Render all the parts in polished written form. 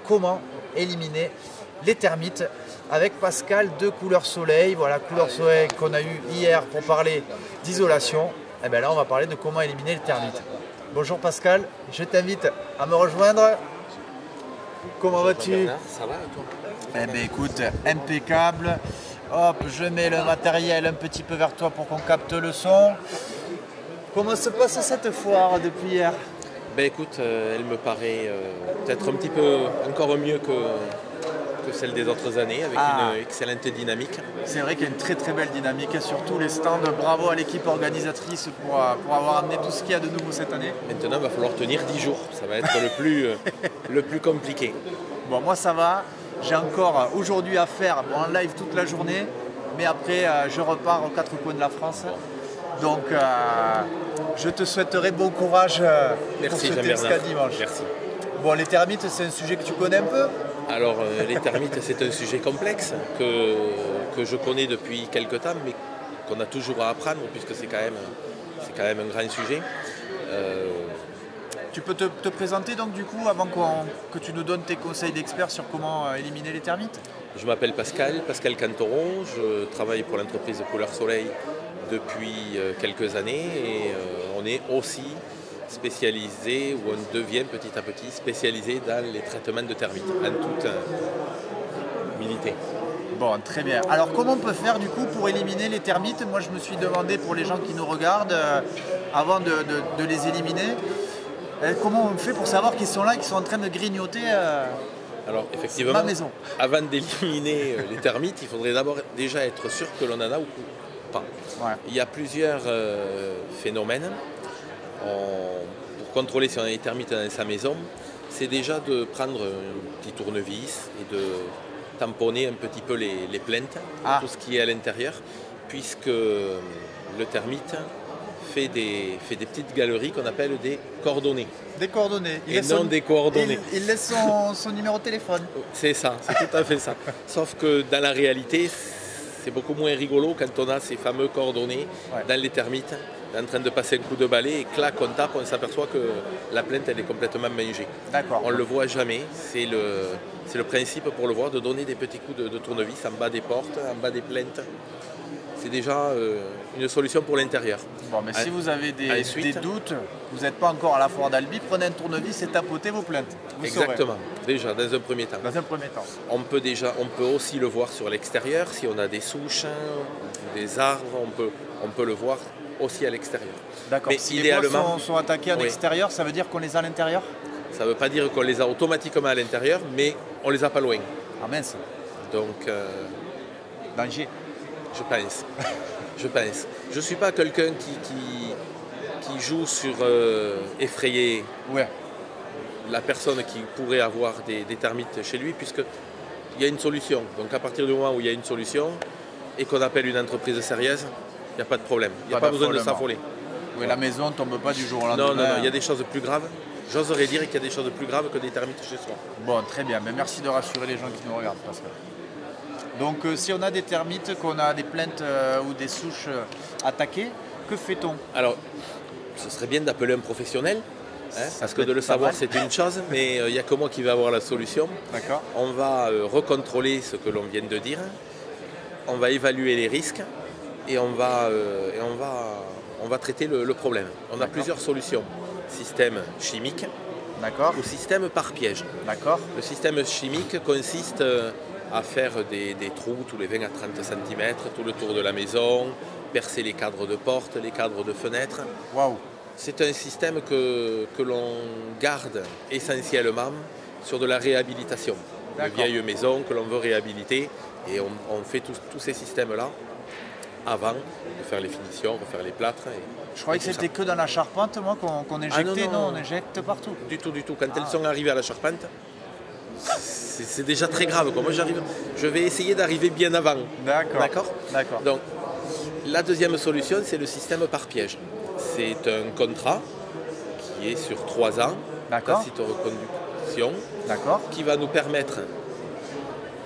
comment éliminer les termites avec Pascal de Couleur Soleil. Voilà, Couleur Soleil qu'on a eu hier pour parler d'isolation. Et bien là, on va parler de comment éliminer les termites. Bonjour Pascal, je t'invite à me rejoindre. Comment vas-tu? Ça va et toi? Eh bien écoute, impeccable. Hop, je mets le matériel un petit peu vers toi pour qu'on capte le son. Comment se passe cette foire depuis hier? Ben écoute, elle me paraît peut-être un petit peu encore mieux que celle des autres années, avec une excellente dynamique. C'est vrai qu'il y a une très très belle dynamique sur tous les stands. Bravo à l'équipe organisatrice pour avoir amené tout ce qu'il y a de nouveau cette année. Maintenant, il va falloir tenir 10 jours. Ça va être le plus compliqué. Bon, moi ça va. J'ai encore aujourd'hui à faire en live toute la journée. Mais après, je repars aux quatre coins de la France. Donc, je te souhaiterais bon courage pour ce jusqu'à dimanche. Merci. Bon, les termites, c'est un sujet que tu connais un peu? Alors, les termites, c'est un sujet complexe que je connais depuis quelques temps, mais qu'on a toujours à apprendre, puisque c'est quand même un grand sujet. Tu peux te présenter donc du coup, avant que tu nous donnes tes conseils d'expert sur comment éliminer les termites? Je m'appelle Pascal Cantoron, je travaille pour l'entreprise de Couleur Soleil depuis quelques années et on est aussi spécialisé, ou on devient petit à petit spécialisé dans les traitements de termites, en toute humilité. Bon, très bien. Alors comment on peut faire du coup pour éliminer les termites? Moi je me suis demandé pour les gens qui nous regardent, avant de les éliminer, comment on fait pour savoir qu'ils sont là, qu'ils sont en train de grignoter Alors effectivement, ma maison? Avant d'éliminer les termites, il faudrait d'abord déjà être sûr que l'on en a ou pas. Ouais. Il y a plusieurs phénomènes. Pour contrôler si on a des termites dans sa maison, c'est déjà de prendre un petit tournevis et de tamponner un petit peu les plaintes, tout ce qui est à l'intérieur, puisque le termite fait des petites galeries qu'on appelle des coordonnées. Des coordonnées. Des coordonnées. Il laisse son numéro de téléphone. C'est ça, c'est tout à fait ça. Sauf que dans la réalité, c'est beaucoup moins rigolo quand on a ces fameux coordonnées dans les termites, en train de passer un coup de balai et clac, on tape, on s'aperçoit que la plainte elle est complètement mangée. D'accord. On ne le voit jamais, c'est le principe pour le voir, de donner des petits coups de tournevis en bas des portes, en bas des plaintes. C'est déjà une solution pour l'intérieur. Bon, mais si vous avez des doutes, vous n'êtes pas encore à la foire d'Albi, prenez un tournevis et tapotez vos plaintes. Exactement, déjà, dans un premier temps. Dans un premier temps. On peut aussi le voir sur l'extérieur, si on a des souches, des arbres, on peut le voir aussi à l'extérieur. D'accord, mais si idéalement, les pois sont attaqués à l'extérieur, ça veut dire qu'on les a à l'intérieur? Ça ne veut pas dire qu'on les a automatiquement à l'intérieur, mais on les a pas loin. Ah mince. Donc, danger. Je pense. Je ne suis pas quelqu'un qui joue sur effrayer la personne qui pourrait avoir des termites chez lui, puisqu'il y a une solution. Donc à partir du moment où il y a une solution et qu'on appelle une entreprise sérieuse, il n'y a pas de problème. Il n'y a pas besoin de s'affoler. Oui, la maison ne tombe pas du jour au lendemain. Non, il y a des choses plus graves. J'oserais dire qu'il y a des choses plus graves que des termites chez soi. Bon, très bien. Mais merci de rassurer les gens qui nous regardent, Pascal. Donc si on a des termites, qu'on a des plaintes ou des souches attaquées, que fait-on? Alors, ce serait bien d'appeler un professionnel, parce que de le savoir c'est une chose, mais il n'y a que moi qui vais avoir la solution. D'accord. On va recontrôler ce que l'on vient de dire, on va évaluer les risques et on va traiter le problème. On a plusieurs solutions. Système chimique ou système par piège. Le système chimique consiste à faire des trous tous les 20 à 30 cm, tout le tour de la maison, percer les cadres de porte, les cadres de fenêtres. Waouh. C'est un système que l'on garde essentiellement sur de la réhabilitation. Une vieille maison que l'on veut réhabiliter et on fait tous ces systèmes-là avant de faire les finitions, refaire les plâtres. Je croyais que c'était que dans la charpente, moi, qu'on injectait. Non, on injecte partout. Du tout. Quand elles sont arrivées à la charpente, c'est déjà très grave. Moi, je vais essayer d'arriver bien avant. D'accord. Donc, la deuxième solution, c'est le système par piège. C'est un contrat qui est sur 3 ans, d'acide de reconduction, qui va nous permettre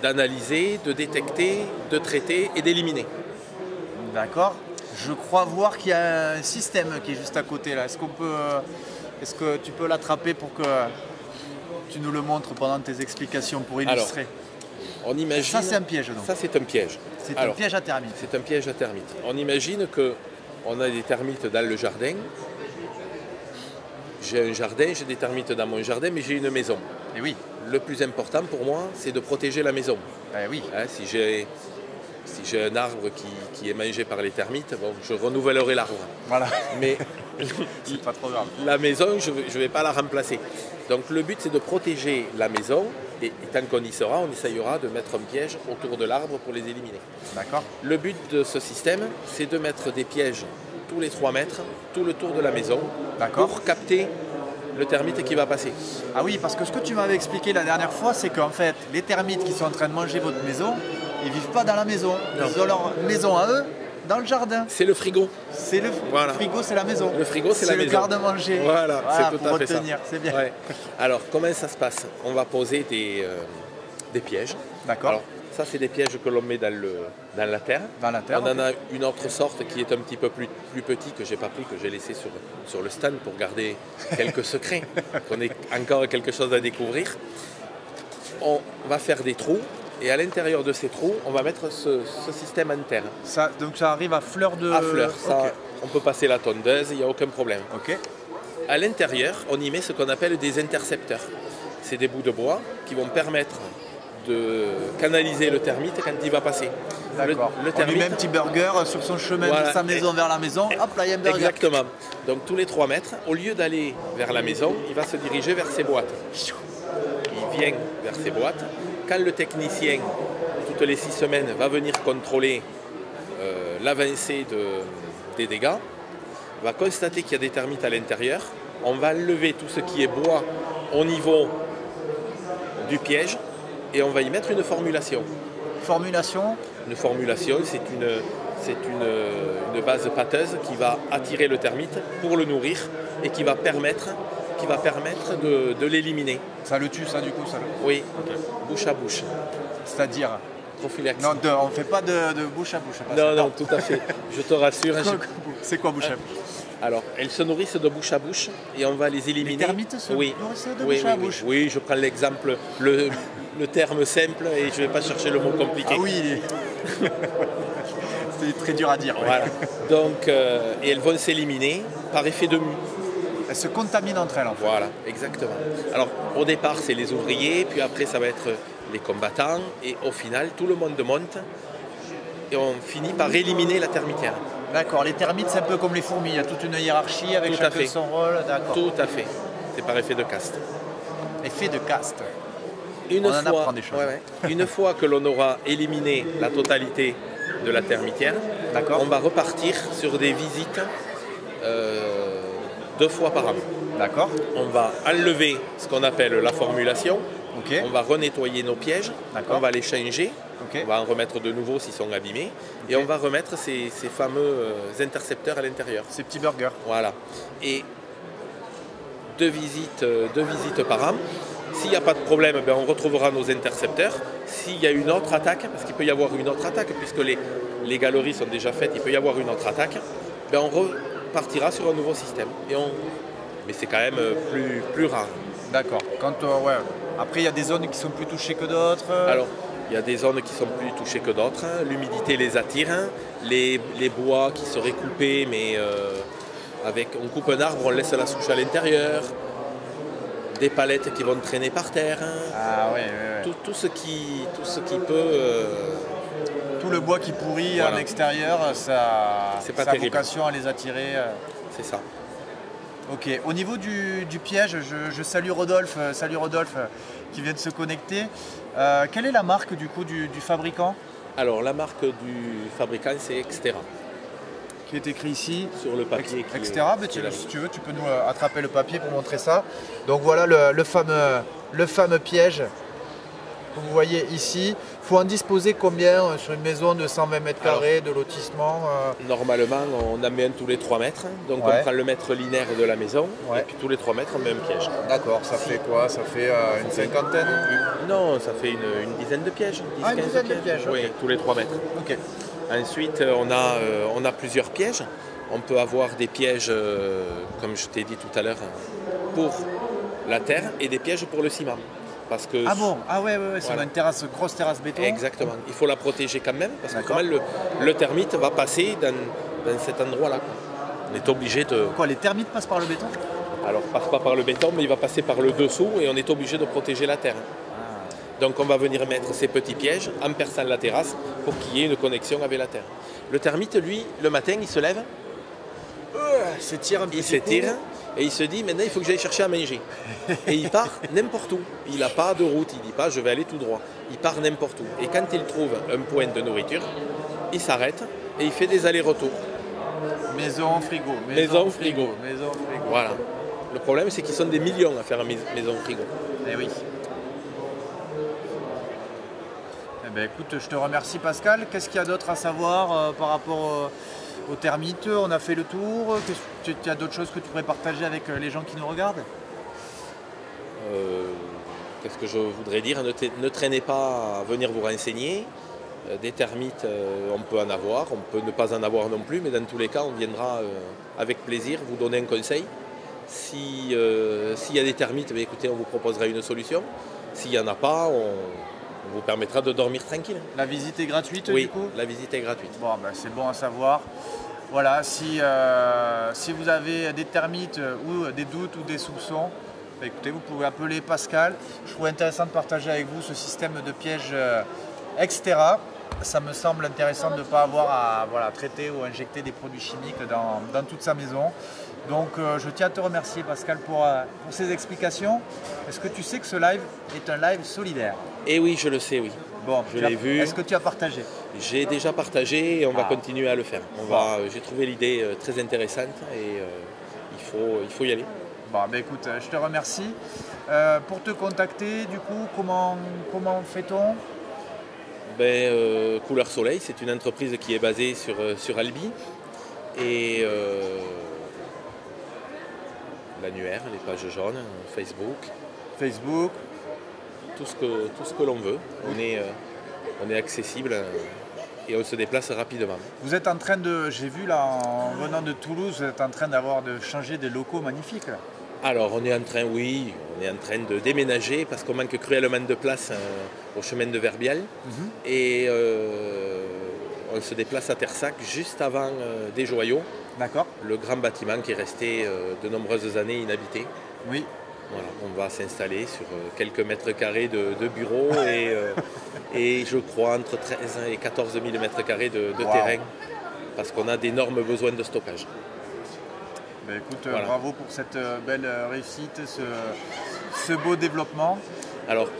d'analyser, de détecter, de traiter et d'éliminer. D'accord. Je crois voir qu'il y a un système qui est juste à côté là. Est-ce que tu peux l'attraper pour que tu nous le montres pendant tes explications pour illustrer. On imagine... Ça, c'est un piège, donc. Ça, c'est un piège. C'est un piège à termites. C'est un piège à termites. On imagine qu'on a des termites dans le jardin. J'ai un jardin, j'ai des termites dans mon jardin, mais j'ai une maison. Et oui. Le plus important pour moi, c'est de protéger la maison. Oui. Hein, si j'ai un arbre qui est mangé par les termites, bon, je renouvellerai l'arbre. Voilà. Mais c'est pas trop grave. La maison, je ne vais pas la remplacer. Donc le but, c'est de protéger la maison. Et tant qu'on y sera, on essayera de mettre un piège autour de l'arbre pour les éliminer. D'accord. Le but de ce système, c'est de mettre des pièges tous les 3 mètres, tout le tour de la maison, pour capter le termite qui va passer. Ah oui, parce que ce que tu m'avais expliqué la dernière fois, c'est qu'en fait, les termites qui sont en train de manger votre maison, ils ne vivent pas dans la maison. Non. Ils ont leur maison à eux dans le jardin. C'est le frigo. C'est le frigo, c'est la maison. Le frigo, c'est la maison. C'est le garde-manger. Voilà, c'est tout à fait ça. C'est bien. Ouais. Alors, comment ça se passe? On va poser des pièges. D'accord. Alors, ça, c'est des pièges que l'on met dans la terre. Dans la terre. On en a une autre sorte qui est un petit peu plus petit, que j'ai pas pris, que j'ai laissé sur le stand pour garder quelques secrets, qu'on ait encore quelque chose à découvrir. On va faire des trous, et à l'intérieur de ces trous, on va mettre ce système en terre. Donc ça arrive à fleur de... À fleur, ça, on peut passer la tondeuse, il n'y a aucun problème. Ok. À l'intérieur, on y met ce qu'on appelle des intercepteurs. C'est des bouts de bois qui vont permettre de canaliser le termite quand il va passer. D'accord. On lui met un petit burger sur son chemin de sa maison vers la maison, hop là il y a un burger. Exactement. Donc tous les 3 mètres, au lieu d'aller vers la maison, il va se diriger vers ses boîtes. Il vient vers ses boîtes. Quand le technicien, toutes les 6 semaines, va venir contrôler l'avancée des dégâts, va constater qu'il y a des termites à l'intérieur, on va enlever tout ce qui est bois au niveau du piège, et on va y mettre une formulation. Formulation? Une formulation, c'est une base pâteuse qui va attirer le termite pour le nourrir et qui va permettre de l'éliminer. Ça le tue, ça, du coup, ça? Oui, okay. Bouche à bouche. C'est-à-dire? Prophylaxie. Non, on ne fait pas de bouche à bouche. Non, tout à fait. Je te rassure. C'est quoi bouche à bouche? Alors, elles se nourrissent de bouche à bouche et on va les éliminer. Les termites se nourrissent de bouche à bouche? Oui, je prends l'exemple, le terme simple et je ne vais pas chercher le mot compliqué. Ah oui, c'est très dur à dire. Voilà. Donc, et elles vont s'éliminer par effet de mue. Elles se contaminent entre elles, en fait. Voilà, exactement. Alors, au départ, c'est les ouvriers, puis après, ça va être les combattants, et au final, tout le monde monte, et on finit par éliminer la termitière. D'accord, les termites, c'est un peu comme les fourmis, il y a toute une hiérarchie avec chacun son rôle. Tout à fait, c'est par effet de caste. Effet de caste. On apprend des choses. Une fois que l'on aura éliminé la totalité de la termitière, on va repartir sur des visites 2 fois par an. D'accord. On va enlever ce qu'on appelle la formulation. Okay. On va renettoyer nos pièges. On va les changer. Okay. On va en remettre de nouveaux s'ils sont abîmés. Okay. Et on va remettre ces fameux intercepteurs à l'intérieur. Ces petits burgers. Voilà. Et 2 visites par an. S'il n'y a pas de problème, ben on retrouvera nos intercepteurs. S'il y a une autre attaque, parce qu'il peut y avoir une autre attaque, puisque les galeries sont déjà faites, il peut y avoir une autre attaque, ben on repartira sur un nouveau système. Mais c'est quand même plus rare. D'accord. Après, il y a des zones qui sont plus touchées que d'autres. Alors, il y a des zones qui sont plus touchées que d'autres. L'humidité les attire. Les bois qui seraient coupés, mais on coupe un arbre, on laisse la souche à l'intérieur. Des palettes qui vont traîner par terre. Ah oui. Tout ce qui peut... Tout le bois qui pourrit à l'extérieur, ça a vocation à les attirer. C'est ça. Ok. Au niveau du piège, je salue Rodolphe. Salut Rodolphe qui vient de se connecter. Quelle est la marque du coup du fabricant? Alors la marque du fabricant, c'est Extera. Qui est écrit ici sur le papier. Extera, si tu veux, tu peux nous attraper le papier pour montrer ça. Donc voilà le fameux piège que vous voyez ici. Il faut en disposer combien sur une maison de 120 mètres carrés de lotissement? Normalement, on en met un tous les 3 mètres. Donc on prend le mètre linéaire de la maison et puis tous les 3 mètres, on met un piège. D'accord, ça fait quoi? Ça fait une cinquantaine? Non, ça fait une dizaine de pièges. Une dizaine de pièges, oui, okay. Tous les 3 mètres. Ok. Ensuite, on a plusieurs pièges. On peut avoir des pièges, comme je t'ai dit tout à l'heure, pour la terre et des pièges pour le ciment. Parce que, Ah bon? Ah ouais, c'est voilà. une grosse terrasse béton. Exactement. Il faut la protéger quand même, parce que D'accord. comment le termite va passer dans cet endroit-là. On est obligé de... Quoi, les termites passent par le béton? Alors, il ne passe pas par le béton, mais il va passer par le dessous et on est obligé de protéger la terre. Donc on va venir mettre ces petits pièges en perçant la terrasse pour qu'il y ait une connexion avec la terre. Le termite, lui, le matin, il se lève, S'étire un petit il s'étire coup. et il se dit maintenant il faut que j'aille chercher à manger. Et il part n'importe où. Il n'a pas de route, il ne dit pas je vais aller tout droit. Il part n'importe où. Et quand il trouve un point de nourriture, il s'arrête et il fait des allers-retours. Maison, frigo. Maison, frigo. Maison, frigo. Voilà. Le problème c'est qu'ils sont des millions à faire maison frigo. Eh oui. Eh ben, écoute, je te remercie Pascal. Qu'est-ce qu'il y a d'autre à savoir par rapport aux termites? On a fait le tour. Tu as d'autres choses que tu pourrais partager avec les gens qui nous regardent? Qu'est-ce que je voudrais dire? Ne traînez pas à venir vous renseigner. Des termites, on peut en avoir, on peut ne pas en avoir non plus, mais dans tous les cas, on viendra avec plaisir vous donner un conseil. S'il y a des termites, bien, écoutez, on vous proposera une solution. S'il n'y en a pas, on vous permettra de dormir tranquille. La visite est gratuite Oui, du coup? la visite est gratuite. Bon, ben, c'est bon à savoir. Voilà, si vous avez des termites ou des doutes ou des soupçons, ben, écoutez, vous pouvez appeler Pascal. Je trouve intéressant de partager avec vous ce système de pièges, etc. Ça me semble intéressant de ne pas avoir à traiter ou injecter des produits chimiques dans toute sa maison. Donc je tiens à te remercier Pascal pour ces explications. Est-ce que tu sais que ce live est un live solidaire? Et oui, je le sais, oui. Bon, je l'ai vu. Est-ce que tu as partagé? J'ai déjà partagé et on va continuer à le faire. J'ai trouvé l'idée très intéressante et il faut y aller. Bon, ben écoute, je te remercie. Pour te contacter, du coup, comment fait-on? Couleur Soleil, c'est une entreprise qui est basée sur Albi. Et l'annuaire, les pages jaunes, Facebook, tout ce que l'on veut. On est accessible et on se déplace rapidement. Vous êtes en train de, j'ai vu là en venant de Toulouse, vous êtes en train de changer des locaux magnifiques là. Alors on est en train de déménager parce qu'on manque cruellement de place au chemin de Verbiel. Et on se déplace à Tersac juste avant des Joyaux. D'accord. Le grand bâtiment qui est resté de nombreuses années inhabité. Oui. Voilà, on va s'installer sur quelques mètres carrés de bureaux et je crois entre 13 et 14 000 mètres carrés de terrain parce qu'on a d'énormes besoins de stockage. Ben écoute, voilà. Bravo pour cette belle réussite, ce beau développement. Alors,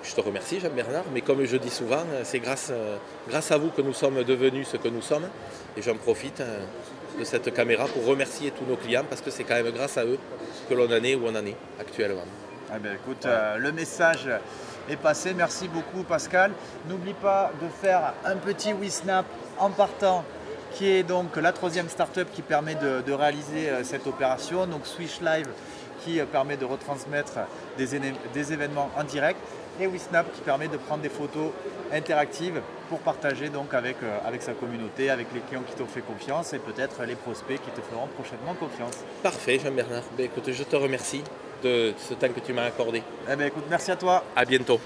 je te remercie Jean-Bernard, mais comme je dis souvent, c'est grâce à vous que nous sommes devenus ce que nous sommes. Et j'en profite de cette caméra pour remercier tous nos clients parce que c'est quand même grâce à eux que l'on en est où on en est actuellement. Eh bien, écoute, le message est passé. Merci beaucoup Pascal. N'oublie pas de faire un petit WeSnap en partant, qui est donc la 3e startup qui permet de réaliser cette opération. Donc Swish Live qui permet de retransmettre des événements en direct et WeSnap qui permet de prendre des photos interactives pour partager donc avec sa communauté, avec les clients qui t'ont fait confiance et peut-être les prospects qui te feront prochainement confiance. Parfait Jean-Bernard. Écoute, je te remercie de ce temps que tu m'as accordé. Eh bien, écoute, merci à toi. À bientôt.